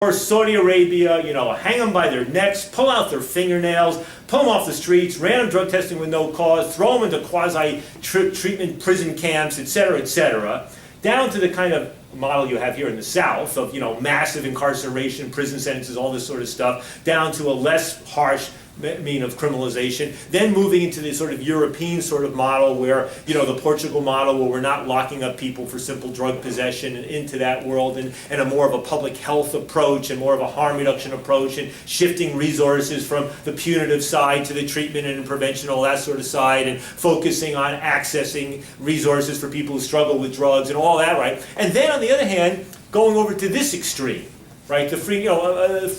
or Saudi Arabia, hang them by their necks, pull out their fingernails, pull them off the streets, random drug testing with no cause, throw them into quasi-treatment prison camps, etc., down to the kind of model you have here in the South of, massive incarceration, prison sentences, all this sort of stuff, down to a less harsh mean of criminalization, then moving into this sort of European sort of model where, the Portugal model where we're not locking up people for simple drug possession and into that world and a more of a public health approach and more of a harm reduction approach and shifting resources from the punitive side to the treatment and prevention, all that sort of side, and focusing on accessing resources for people who struggle with drugs and all that, right? And then on the other hand, going over to this extreme, right, the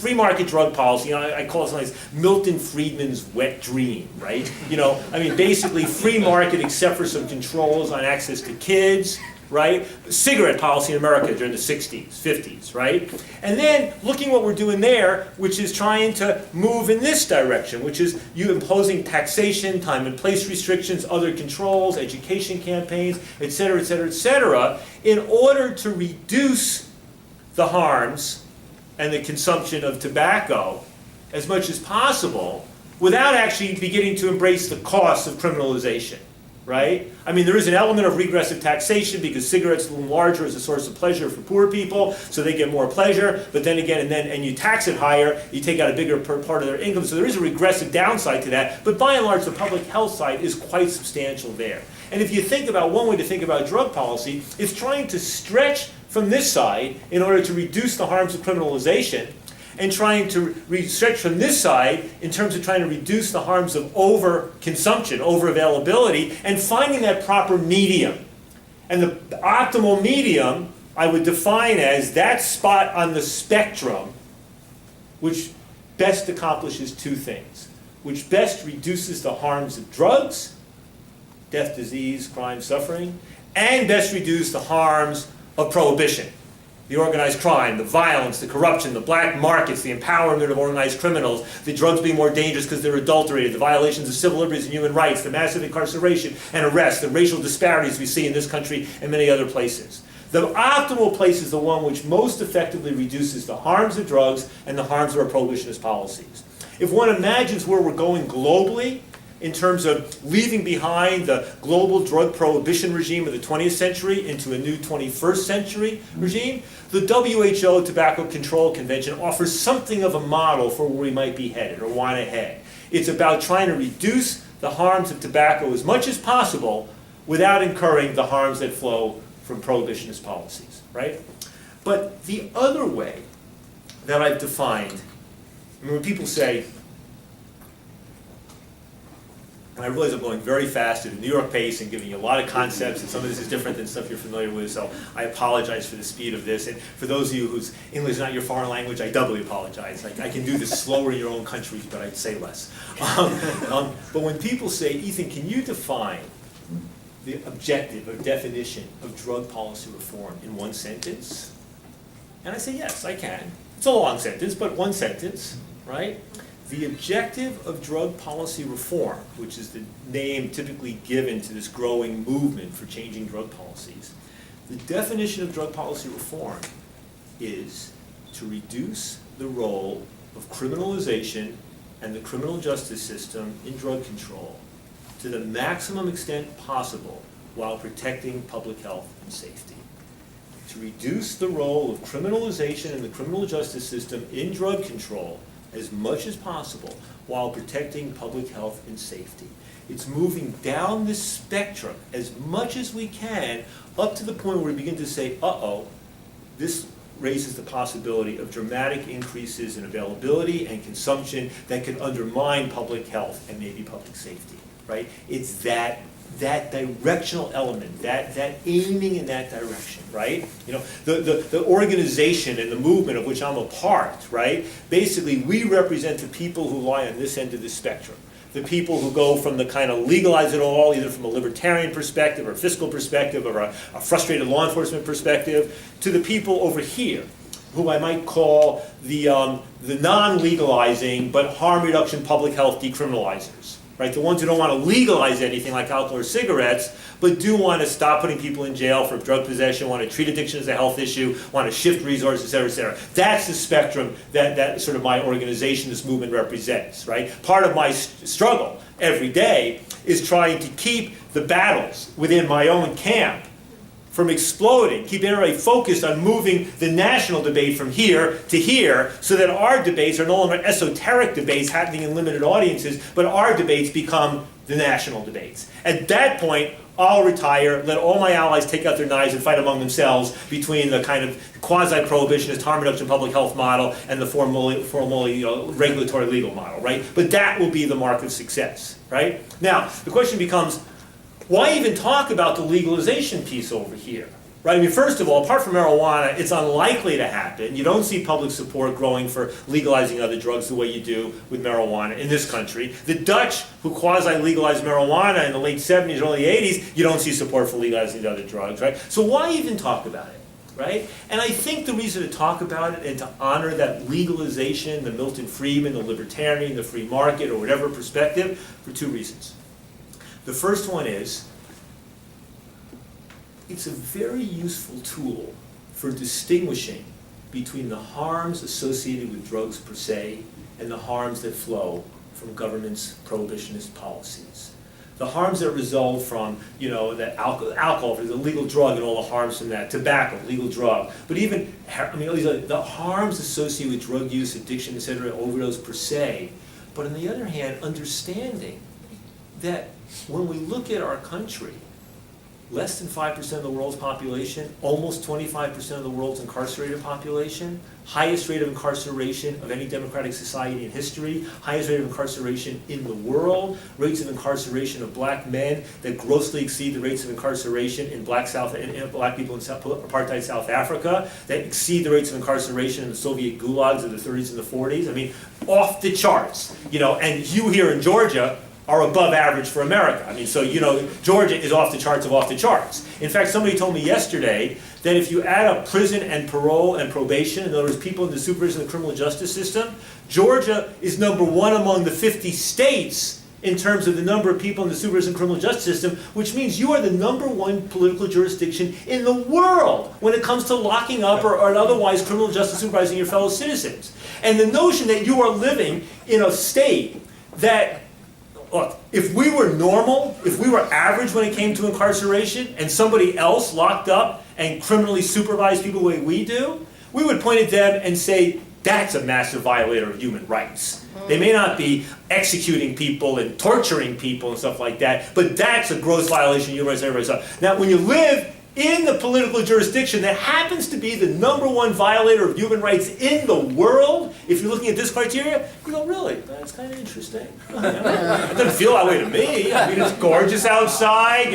free market drug policy. I call it something like Milton Friedman's wet dream, right? Basically free market except for some controls on access to kids, right? Cigarette policy in America during the 60s, 50s, right? And then looking what we're doing there, which is trying to move in this direction, which is you imposing taxation, time and place restrictions, other controls, education campaigns, etc., in order to reduce the harms and the consumption of tobacco as much as possible without actually beginning to embrace the costs of criminalization, right? There is an element of regressive taxation because cigarettes loom larger as a source of pleasure for poor people, so they get more pleasure, but then again, and you tax it higher, you take out a bigger part of their income, so there is a regressive downside to that, but by and large, the public health side is quite substantial there. And if you think about one way to think about drug policy, it's trying to stretch from this side in order to reduce the harms of criminalization, and trying to stretch from this side in terms of trying to reduce the harms of over-consumption, over-availability, and finding that proper medium. And the optimal medium I would define as that spot on the spectrum which best accomplishes two things, which best reduces the harms of drugs, death, disease, crime, suffering, and best reduce the harms of prohibition. The organized crime, the violence, the corruption, the black markets, the empowerment of organized criminals, the drugs being more dangerous because they're adulterated, the violations of civil liberties and human rights, the massive incarceration and arrest, the racial disparities we see in this country and many other places. The optimal place is the one which most effectively reduces the harms of drugs and the harms of our prohibitionist policies. If one imagines where we're going globally, in terms of leaving behind the global drug prohibition regime of the 20th century into a new 21st century regime, the WHO Tobacco Control Convention offers something of a model for where we might be headed or want to head. It's about trying to reduce the harms of tobacco as much as possible without incurring the harms that flow from prohibitionist policies, right? But the other way that I've defined, when people say, and I realize I'm going very fast at a New York pace and giving you a lot of concepts, and some of this is different than stuff you're familiar with, so I apologize for the speed of this. And for those of you whose English is not your foreign language, I doubly apologize. I can do this slower in your own countries, but I'd say less. But when people say, Ethan, can you define the objective or definition of drug policy reform in one sentence? And I say, yes, I can. It's a long sentence, but one sentence, right? The objective of drug policy reform, which is the name typically given to this growing movement for changing drug policies, the definition of drug policy reform is to reduce the role of criminalization and the criminal justice system in drug control to the maximum extent possible while protecting public health and safety. To reduce the role of criminalization and the criminal justice system in drug control as much as possible while protecting public health and safety. It's moving down the spectrum as much as we can up to the point where we begin to say, uh-oh, this raises the possibility of dramatic increases in availability and consumption that could undermine public health and maybe public safety, right? It's that directional element, that aiming in that direction, right? The organization and the movement of which I'm a part, right? Basically, we represent the people who lie on this end of the spectrum. The people who go from the kind of legalize it all, either from a libertarian perspective or a fiscal perspective or a frustrated law enforcement perspective, to the people over here, who I might call the non-legalizing but harm reduction public health decriminalizers. right? The ones who don't want to legalize anything like alcohol or cigarettes, but do want to stop putting people in jail for drug possession, want to treat addiction as a health issue, want to shift resources, et cetera, et cetera. That's the spectrum that sort of my organization, this movement represents, right? Part of my struggle every day is trying to keep the battles within my own camp from exploding, keep everybody focused on moving the national debate from here to here, so that our debates are no longer esoteric debates happening in limited audiences, but our debates become the national debates. At that point, I'll retire, let all my allies take out their knives and fight among themselves between the kind of quasi-prohibitionist harm reduction public health model and the formally regulatory legal model, right? But that will be the mark of success, right? Now, the question becomes, why even talk about the legalization piece over here? Right? I mean, first of all, apart from marijuana, it's unlikely to happen. You don't see public support growing for legalizing other drugs the way you do with marijuana in this country. The Dutch, who quasi-legalized marijuana in the late 70s, early 80s, you don't see support for legalizing the other drugs, right? So why even talk about it, right? And I think the reason to talk about it and to honor that legalization, the Milton Friedman, the libertarian, the free market, or whatever perspective, for two reasons. The first one is, it's a very useful tool for distinguishing between the harms associated with drugs per se and the harms that flow from government's prohibitionist policies. The harms that result from, that alcohol, the legal drug and all the harms from that, tobacco, legal drug, but even, the harms associated with drug use, addiction, etc., overdose per se. But on the other hand, understanding that when we look at our country, less than 5% of the world's population, almost 25% of the world's incarcerated population, highest rate of incarceration of any democratic society in history, highest rate of incarceration in the world, rates of incarceration of black men that grossly exceed the rates of incarceration in black people in apartheid South Africa, that exceed the rates of incarceration in the Soviet gulags of the 30s and the 40s. I mean, off the charts. And you here in Georgia are above average for America. I mean, so, Georgia is off the charts of off the charts. In fact, somebody told me yesterday that if you add up prison and parole and probation, in other words, people in the supervision of the criminal justice system, Georgia is number one among the 50 states in terms of the number of people in the supervision of the criminal justice system, which means you are the number one political jurisdiction in the world when it comes to locking up or otherwise criminal justice supervising your fellow citizens. And the notion that you are living in a state that, look, if we were normal, if we were average when it came to incarceration, and somebody else locked up and criminally supervised people the way we do, we would point at them and say, that's a massive violator of human rights. They may not be executing people and torturing people and stuff like that, but that's a gross violation of human rights. Everybody saw. Now, when you live in the political jurisdiction that happens to be the number one violator of human rights in the world, if you're looking at this criteria, you go, really? That's kind of interesting. It doesn't feel that way to me. I mean, it's gorgeous outside,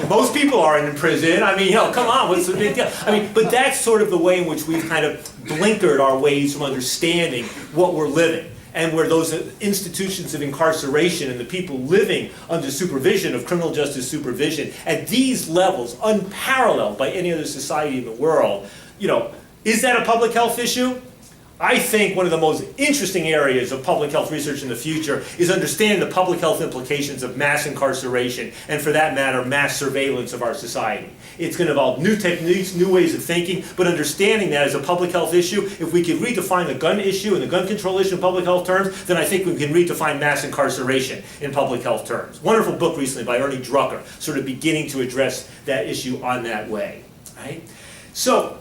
Most people are in prison. I mean, come on, what's the big deal? I mean, but that's sort of the way in which we've kind of blinkered our ways from understanding what we're living. And where those institutions of incarceration and the people living under supervision of criminal justice supervision at these levels, unparalleled by any other society in the world, is that a public health issue? I think one of the most interesting areas of public health research in the future is understanding the public health implications of mass incarceration and, for that matter, mass surveillance of our society. It's going to involve new techniques, new ways of thinking, but understanding that as a public health issue, if we can redefine the gun issue and the gun control issue in public health terms, then I think we can redefine mass incarceration in public health terms. Wonderful book recently by Ernie Drucker, sort of beginning to address that issue on that way. Right? So,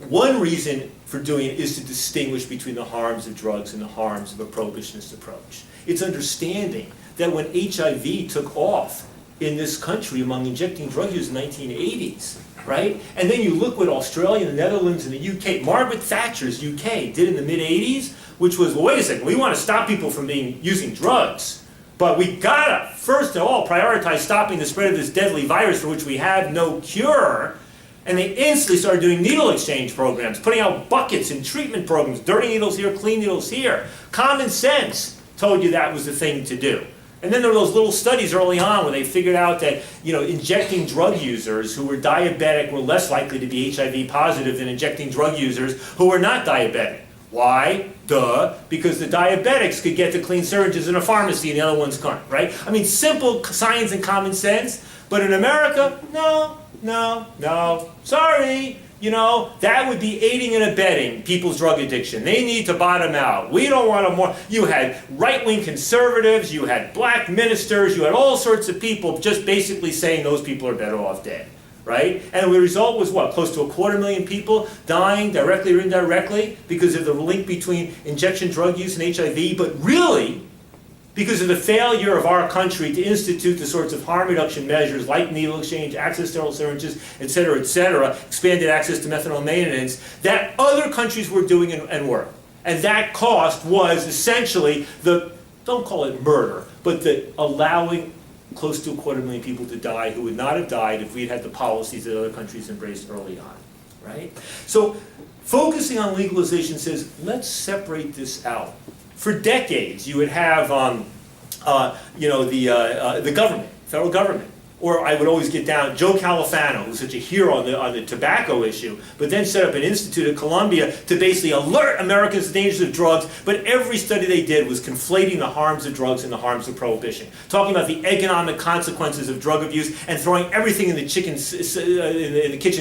one reason for doing it is to distinguish between the harms of drugs and the harms of a prohibitionist approach. It's understanding that when HIV took off in this country among injecting drug users in the 1980s, right? And then you look what Australia, the Netherlands, and the UK, Margaret Thatcher's UK did in the mid-80s, which was, well, wait a second, we want to stop people from using drugs, but we gotta, first of all, prioritize stopping the spread of this deadly virus for which we have no cure. And they instantly started doing needle exchange programs, putting out buckets and treatment programs, dirty needles here, clean needles here. Common sense told you that was the thing to do. And then there were those little studies early on where they figured out that, injecting drug users who were diabetic were less likely to be HIV positive than injecting drug users who were not diabetic. Why? Duh. Because the diabetics could get the clean syringes in a pharmacy and the other ones can't, right? I mean, simple science and common sense. But in America, no, no, no. Sorry. You know, that would be aiding and abetting people's drug addiction. They need to bottom out. We don't want to more. You had right-wing conservatives, you had black ministers, you had all sorts of people just basically saying those people are better off dead, right? And the result was what? Close to 250,000 people dying directly or indirectly because of the link between injection drug use and HIV, but really because of the failure of our country to institute the sorts of harm reduction measures like needle exchange, access to sterile syringes, et cetera, expanded access to methadone maintenance, that other countries were doing and were. And that cost was essentially the, don't call it murder, but the allowing close to 250,000 people to die who would not have died if we'd had the policies that other countries embraced early on, right? So focusing on legalization says, let's separate this out. For decades, you would have, the government, federal government, or I would always get down Joe Califano, who's such a hero on the tobacco issue, but then set up an institute at Columbia to basically alert Americans to the dangers of drugs. But every study they did was conflating the harms of drugs and the harms of prohibition, talking about the economic consequences of drug abuse and throwing everything in the kitchen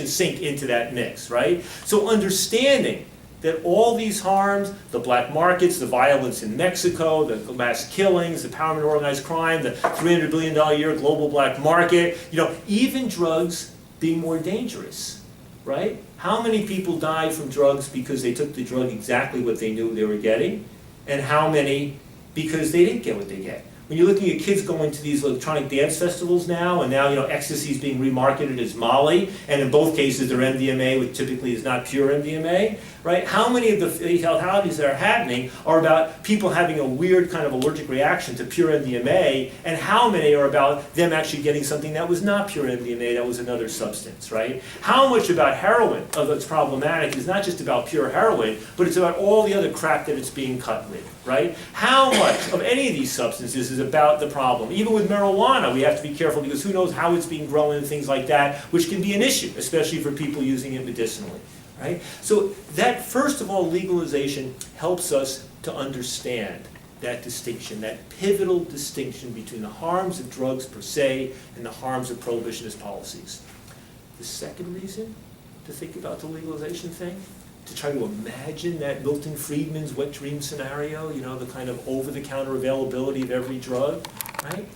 sink into that mix, right? So understanding that all these harms, the black markets, the violence in Mexico, the mass killings, the power of organized crime, the $300 billion a year global black market, even drugs being more dangerous, right? How many people died from drugs because they took the drug exactly what they knew they were getting, and how many because they didn't get what they get? When you're looking at kids going to these electronic dance festivals now, and now ecstasy is being remarketed as Molly, and in both cases they're MDMA, which typically is not pure MDMA, right? How many of the fatalities that are happening are about people having a weird kind of allergic reaction to pure MDMA, and how many are about them actually getting something that was not pure MDMA, that was another substance, right? How much about heroin that's problematic is not just about pure heroin, but it's about all the other crap that it's being cut with, right? How much of any of these substances is about the problem? Even with marijuana, we have to be careful because who knows how it's being grown and things like that, which can be an issue, especially for people using it medicinally, right? So that, first of all, legalization helps us to understand that distinction, that pivotal distinction between the harms of drugs per se and the harms of prohibitionist policies. The second reason to think about the legalization thing, to try to imagine that Milton Friedman's wet dream scenario, the kind of over-the-counter availability of every drug, right?